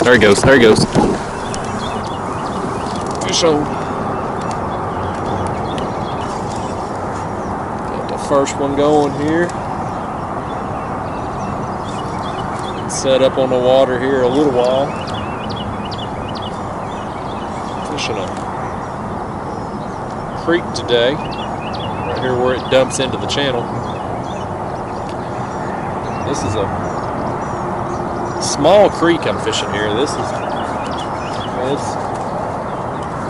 There he goes. There he goes. Fish on. Got the first one going here. Set up on the water here a little while. Fishing a creek today. Right here where it dumps into the channel. This is a small creek I'm fishing here. It's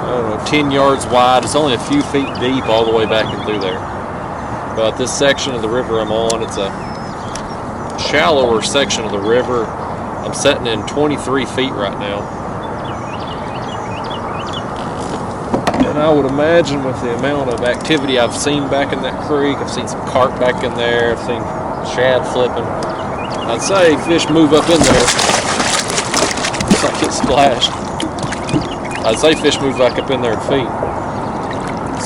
I don't know, 10 yards wide. It's only a few feet deep all the way back and through there. But this section of the river I'm on, it's a shallower section of the river. I'm setting in 23 feet right now. And I would imagine with the amount of activity I've seen back in that creek, I've seen some carp back in there, I've seen shad flipping. I'd say fish move up in there. Looks like it splashed. I'd say fish move back up in there and feed.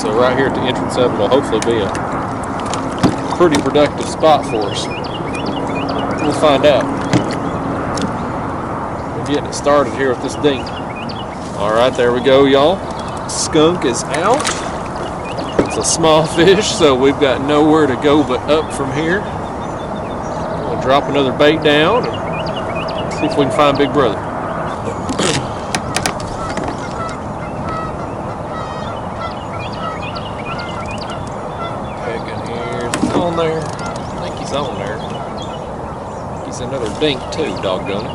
So right here at the entrance of it will hopefully be a pretty productive spot for us. We'll find out. We're getting it started here with this dink. Alright, there we go, y'all. Skunk is out. It's a small fish, so we've got nowhere to go but up from here. We'll drop another bait down and see if we can find Big Brother. Pecking here. Is he on there? I think he's on there. He's another dink too, doggone it.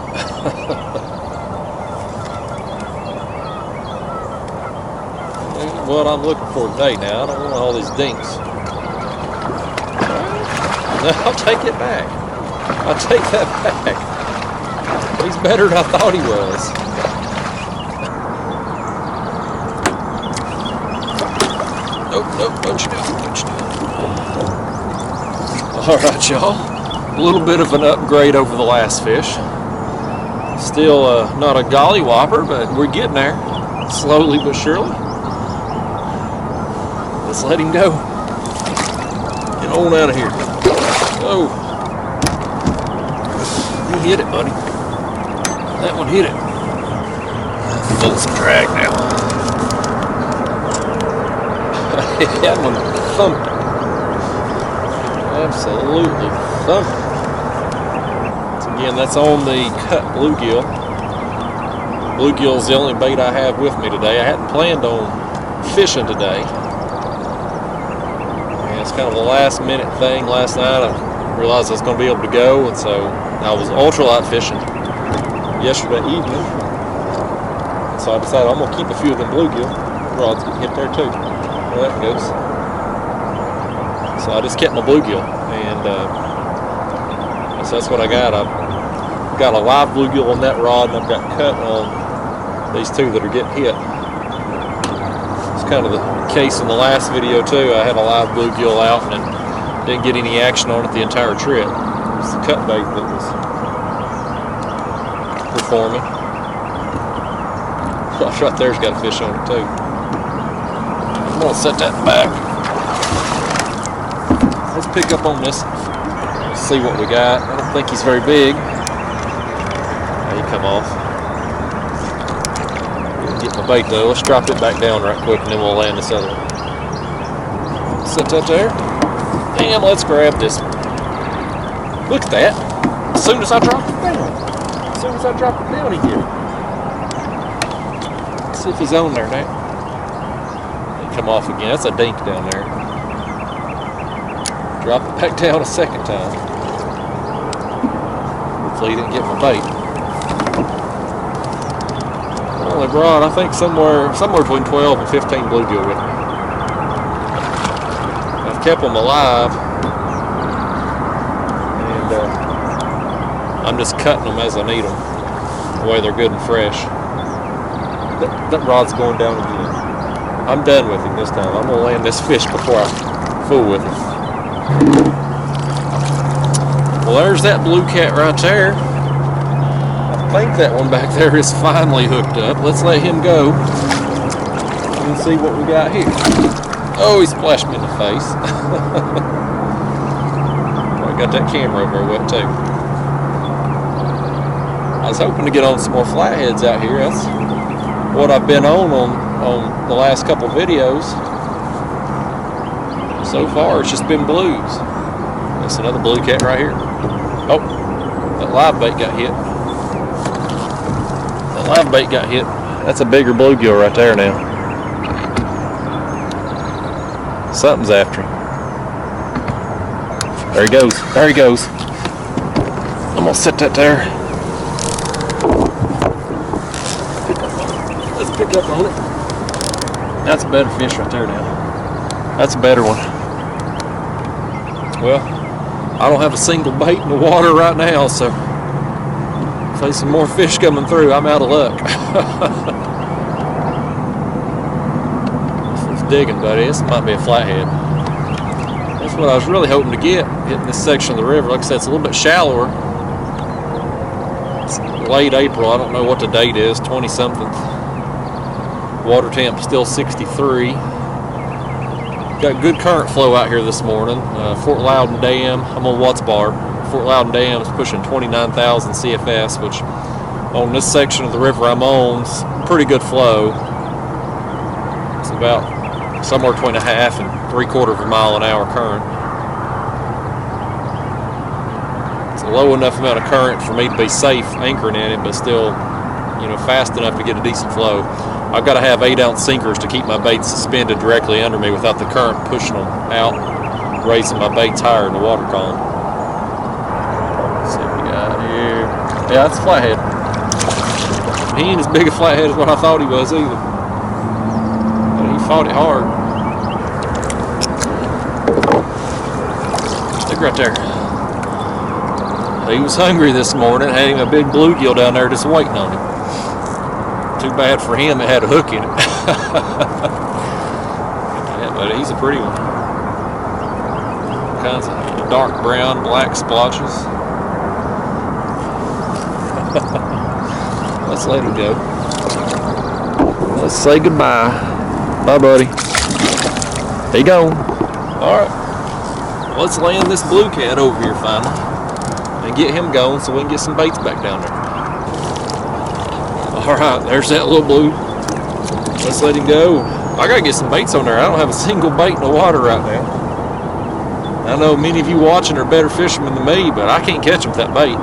What I'm looking for today now. I don't want all these dinks. No, I'll take it back. I'll take that back. He's better than I thought he was. Nope, don't you do it. Alright, y'all. A little bit of an upgrade over the last fish. Still not a golly whopper, but we're getting there. Slowly but surely. Let's let him go. Get on out of here. Oh. You hit it, buddy. That one hit it. Pulling some drag now. That one thumped it. Absolutely thumped it. So again, that's on the cut bluegill. Bluegill's the only bait I have with me today. I hadn't planned on fishing today. It's kind of a last minute thing. Last night I realized I was going to be able to go, and so I was ultralight fishing yesterday evening. So I decided I'm going to keep a few of them bluegill rods getting hit there too. There that goes. So I just kept my bluegill, and so that's what I got. I've got a live bluegill on that rod, and I've got cut on these two that are getting hit. Kind of the case in the last video too. I had a live bluegill out and didn't get any action on it the entire trip. It was the cut bait that was performing. Gosh, right there's got a fish on it too. I'm gonna set that back. Let's pick up on this. Let's see what we got. I don't think he's very big. He come off. Get my bait though. Let's drop it back down right quick and then we'll land this other one. Set that there. And let's grab this one. Look at that. As soon as I drop it down. As soon as I drop it down, he hit it. Let's see if he's on there now. He come off again. That's a dink down there. Drop it back down a second time. Hopefully he didn't get my bait. Only brought, I think, somewhere between 12 and 15 bluegill with me. I've kept them alive, and I'm just cutting them as I need them, the way they're good and fresh. That rod's going down again. I'm done with him this time. I'm going to land this fish before I fool with him. Well, there's that blue cat right there. I think that one back there is finally hooked up. Let's let him go and see what we got here. Oh, he splashed me in the face. I got that camera over there wet too. was hoping to get on some more flatheads out here. That's what I've been on the last couple videos. So far, it's just been blues. That's another blue cat right here. Oh, that live bait got hit. That live bait got hit. That's a bigger bluegill right there now. Something's after him. There he goes. There he goes. I'm gonna set that there. Let's pick up on it. That's a better fish right there now. That's a better one. Well, I don't have a single bait in the water right now, so if there's some more fish coming through, I'm out of luck. This is digging, buddy. This might be a flathead. That's what I was really hoping to get, hitting this section of the river. Like I said, it's a little bit shallower. It's late April. I don't know what the date is, 20-something. Water temp still 63. Got good current flow out here this morning. Fort Loudon Dam, I'm on Watts Bar. Fort Loudon Dam is pushing 29,000 CFS, which on this section of the river I'm on is pretty good flow. It's about somewhere between a half and 3/4 mile an hour current. It's a low enough amount of current for me to be safe anchoring in it, but still, fast enough to get a decent flow. I've got to have 8-ounce sinkers to keep my baits suspended directly under me without the current pushing them out, raising my baits higher in the water column. Let's see what we got here. Yeah, that's a flathead. He ain't as big a flathead as what I thought he was either. But he fought it hard. Stick right there. He was hungry this morning. Had him a big bluegill down there just waiting on him. Too bad for him, it had a hook in it. Yeah, but he's a pretty one. All kinds of dark brown, black splotches. Let's let him go. Let's say goodbye. Bye, buddy. There you go. All right. Let's land this blue cat over here finally and get him going so we can get some baits back down there. Alright, there's that little blue. Let's let him go. I gotta get some baits on there. I don't have a single bait in the water right now. I know many of you watching are better fishermen than me, but I can't catch him with that bait.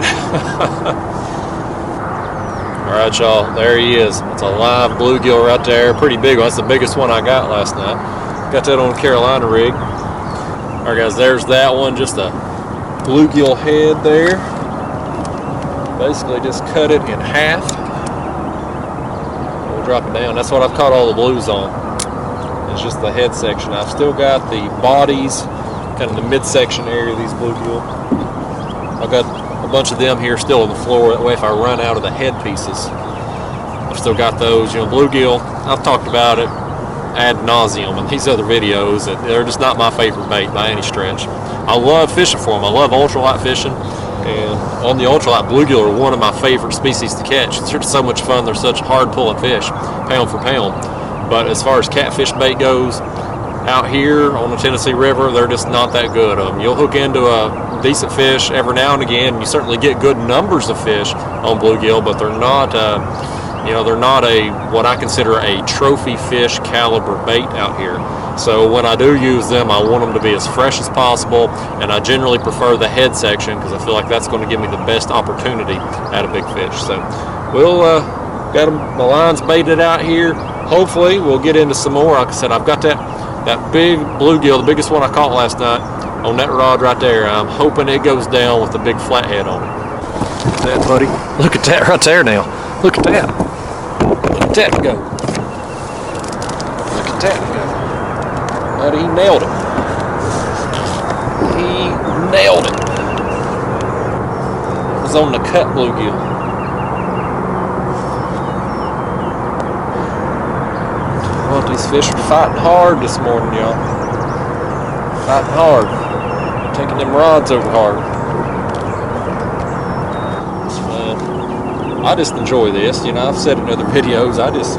Alright, y'all, there he is. It's a live bluegill right there. Pretty big one. That's the biggest one I got last night. Got that on a Carolina rig. Alright, guys, there's that one. Just a bluegill head there. Basically just cut it in half. Drop it down. That's what I've caught all the blues on. It's just the head section. I've still got the bodies, kind of the midsection area of these bluegill. I've got a bunch of them here still on the floor. That way if I run out of the head pieces, I've still got those. Bluegill, I've talked about it ad nauseum in these other videos. That they're just not my favorite bait by any stretch. I love fishing for them. I love ultralight fishing. And on the ultralight, bluegill are one of my favorite species to catch. It's so much fun. They're such hard pulling fish, pound for pound. But as far as catfish bait goes, out here on the Tennessee River, they're just not that good. You'll hook into a decent fish every now and again. You certainly get good numbers of fish on bluegill, but they're not, they're not what I consider a trophy fish caliber bait out here. So when I do use them, I want them to be as fresh as possible, and I generally prefer the head section because I feel like that's going to give me the best opportunity at a big fish. So we'll got my lines baited out here. Hopefully we'll get into some more. Like I said, I've got that big bluegill, the biggest one I caught last night, on that rod right there. I'm hoping it goes down with the big flathead on it. Look at that, buddy. Look at that right there now. Look at that. Look at that go. Look at that go. Buddy, he nailed it. He nailed it. It was on the cut bluegill. Well, these fish are fighting hard this morning, y'all. Fighting hard. Taking them rods over hard. It's fun. I just enjoy this. I've said in other videos, I just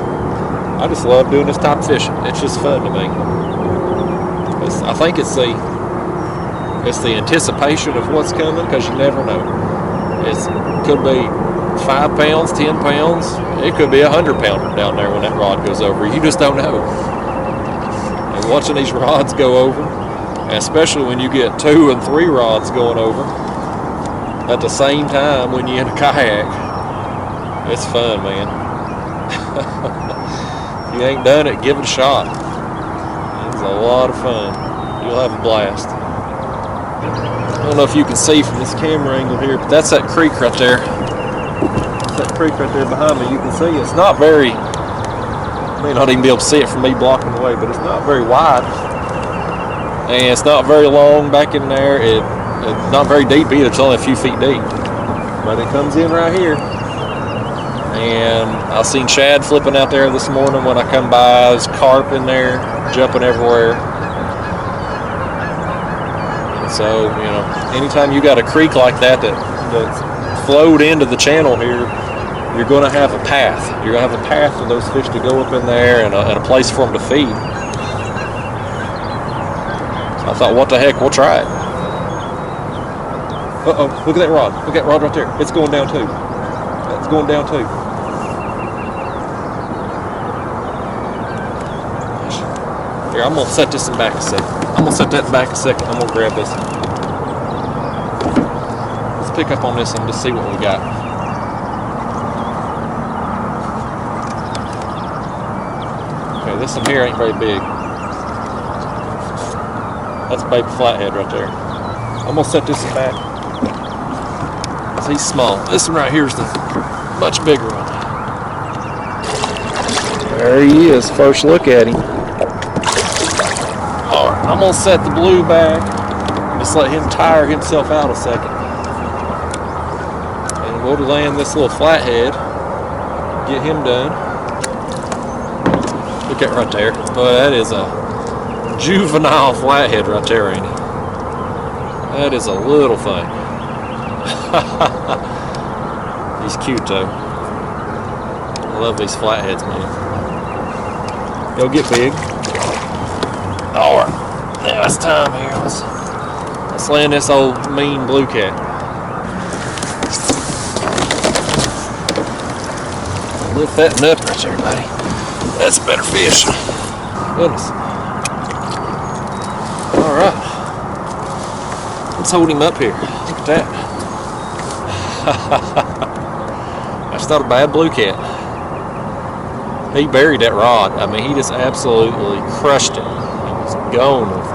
love doing this type of fishing. It's just fun to me. I think it's the anticipation of what's coming, because you never know. It could be 5 pounds, 10 pounds. It could be 100-pounder down there when that rod goes over. You just don't know. And watching these rods go over, especially when you get 2 and 3 rods going over at the same time when you're in a kayak, it's fun, man. If you ain't done it, give it a shot. It's a lot of fun. You'll have a blast. I don't know if you can see from this camera angle here, but that's that creek right there. That creek right there behind me. You can see it's not very, you may not even be able to see it from me blocking the way, but it's not very wide, and it's not very long back in there. It's not very deep either. It's only a few feet deep, but it comes in right here. And I seen shad flipping out there this morning when I come by. There's carp in there jumping everywhere. And so, you know, anytime you got a creek like that that flowed into the channel here, you're going to have a path. You're going to have a path for those fish to go up in there, and a place for them to feed. So I thought, what the heck, we'll try it. Uh-oh, look at that rod. Look at that rod right there. It's going down too. It's going down too. Here, I'm going to set this in back a second. I'm going to set that in back a second. I'm going to grab this. Let's pick up on this and just see what we got. Okay, this one here ain't very big. That's a baby flathead right there. I'm going to set this in back. He's small. This one right here is the much bigger one. There he is. First look at him. Alright, I'm going to set the blue back. Just let him tire himself out a second. And we'll land this little flathead. Get him done. Look at right there. Boy, that is a juvenile flathead right there, ain't he? That is a little thing. He's cute though. I love these flatheads, man. They'll get big. Alright, now it's time here. Let's land this old mean blue cat. Lift that nut right there, buddy. That's a better fish. Goodness. Alright. Let's hold him up here. Look at that. That's not a bad blue cat. He buried that rod. I mean, he just absolutely crushed it. He was gone with it.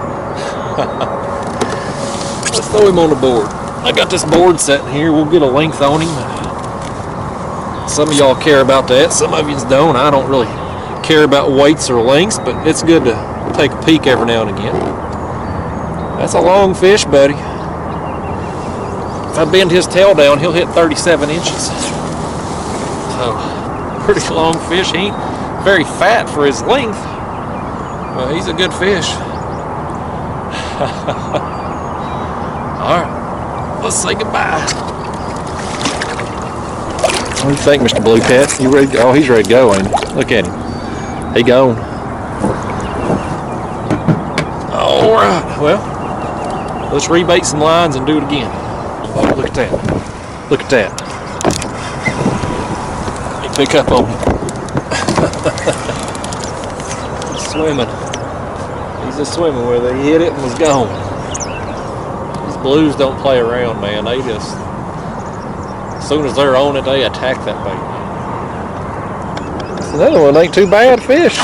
Let's throw him on the board. I got this board set here. We'll get a length on him. Some of y'all care about that. Some of you don't. I don't really care about weights or lengths, but it's good to take a peek every now and again. That's a long fish, buddy. If I bend his tail down, he'll hit 37 inches. So, pretty long fish. He ain't very fat for his length. Well, he's a good fish. Alright, let's say goodbye. What do you think, Mr. Blue Cat? You ready to go? Oh, he's ready to go, ain't he? Look at him. He gone. Alright, well, let's rebait some lines and do it again. Oh, look at that. Look at that. Let me pick up on him. He's swimming. He's just swimming with it. He hit it and was gone. These blues don't play around, man. They just, as soon as they're on it, they attack that bait. Another one ain't too bad fish.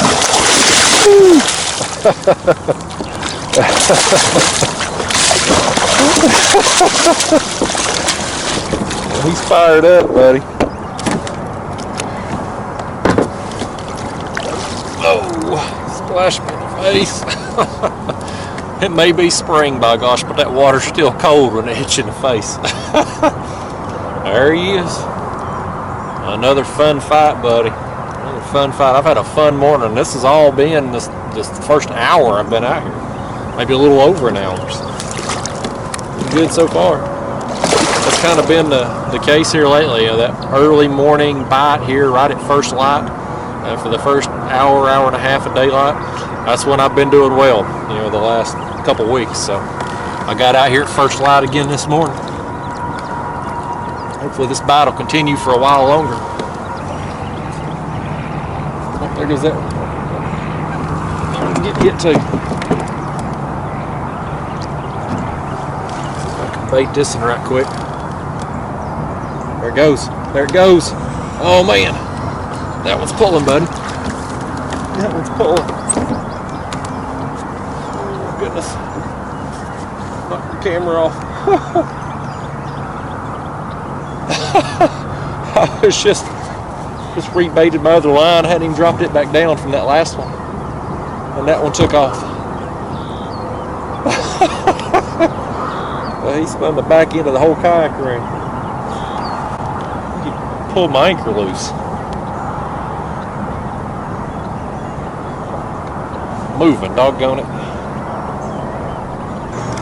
He's fired up, buddy. Oh, splashed me in the face. It may be spring, by gosh, but that water's still cold when it hits you in the face. There he is. Another fun fight, buddy. Another fun fight. I've had a fun morning. This has all been this first hour I've been out here. Maybe a little over an hour. Good so far. That's kind of been the case here lately. That early morning bite here right at first light for the first hour and a half of daylight. That's when I've been doing well, the last couple weeks. So I got out here at first light again this morning. Hopefully this bite will continue for a while longer. Oh, there goes that one. Get hit too. I can bait this one right quick. There it goes. There it goes. Oh man. That one's pulling, buddy. That one's pulling. Oh goodness. Knock the camera off. I was just rebaited my other line. I hadn't even dropped it back down from that last one. And that one took off. Well, he spun the back end of the whole kayak around. He pulled my anchor loose. Moving, doggone it.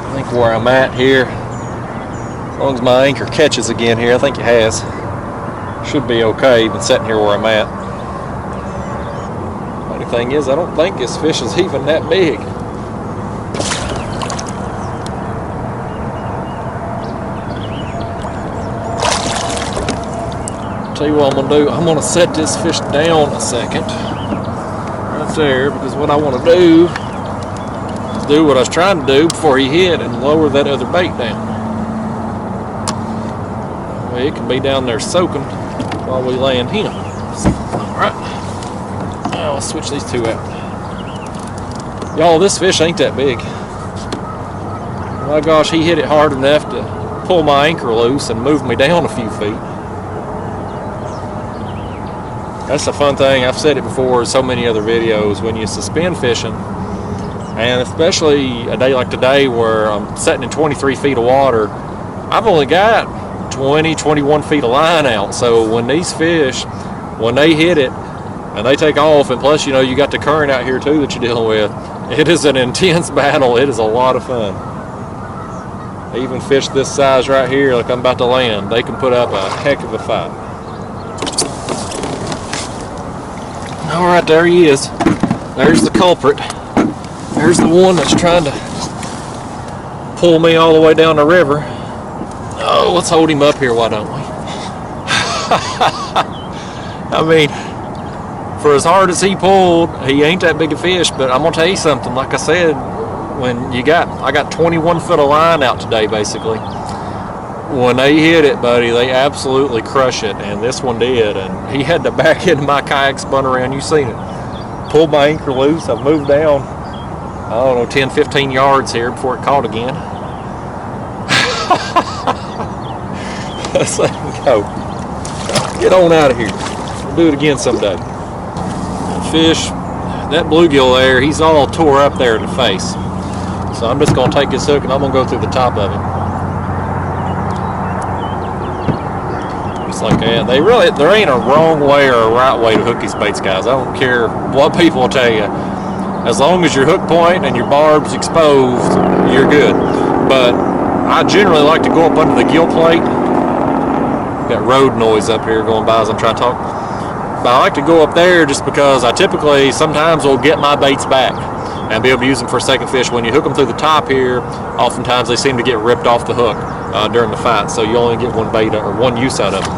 I think where I'm at here, as long as my anchor catches again here, I think it has. Should be okay, even sitting here where I'm at. Funny thing is, I don't think this fish is even that big. Tell you what I'm gonna do, I'm gonna set this fish down a second. Right there, because what I want to do is do what I was trying to do before he hit and lower that other bait down. Well, it can be down there soaking while we land him. Alright. Now I'll switch these two out. Y'all, this fish ain't that big. My gosh, he hit it hard enough to pull my anchor loose and move me down a few feet. That's a fun thing. I've said it before in so many other videos. When you suspend fishing, and especially a day like today where I'm sitting in 23 feet of water, I've only got 20, 21 feet of line out. So when these fish, when they hit it and they take off, and plus, you know, you got the current out here too that you're dealing with, it is an intense battle. It is a lot of fun. Even fish this size right here, like I'm about to land, they can put up a heck of a fight. All right, there he is. There's the culprit. There's the one that's trying to pull me all the way down the river. Oh, let's hold him up here, why don't we? I mean, for as hard as he pulled, he ain't that big a fish, but I'm gonna tell you something, like I said, when I got 21 foot of line out today, basically. When they hit it, buddy, they absolutely crush it, and this one did, and he had the back end of my kayak spun around. You seen it. Pulled my anchor loose. I've moved down, I don't know, 10, 15 yards here before it caught again. Let's let him go. Get on out of here. We'll do it again someday. Fish, that bluegill there, he's all tore up there in the face. So I'm just going to take this hook and I'm going to go through the top of him. Just like that. There ain't a wrong way or a right way to hook these baits, guys. I don't care what people will tell you. As long as your hook point and your barb's exposed, you're good. But I generally like to go up under the gill plate. Got road noise up here going by as I'm trying to talk. But I like to go up there just because I typically sometimes will get my baits back and be able to use them for a second fish. When you hook them through the top here, oftentimes they seem to get ripped off the hook during the fight, so you only get one bait or one use out of them.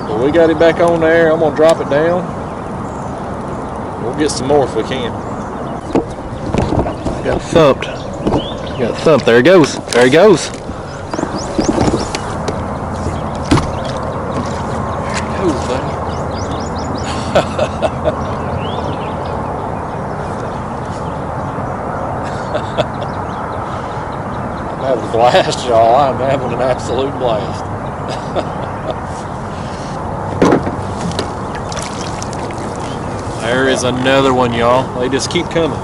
Well, we got it back on there. I'm gonna drop it down. We'll get some more if we can. Got thumped. Got thumped. There he goes. There he goes. There he goes, buddy. I'm having a blast, y'all. I'm having an absolute blast. There is another one, y'all. They just keep coming.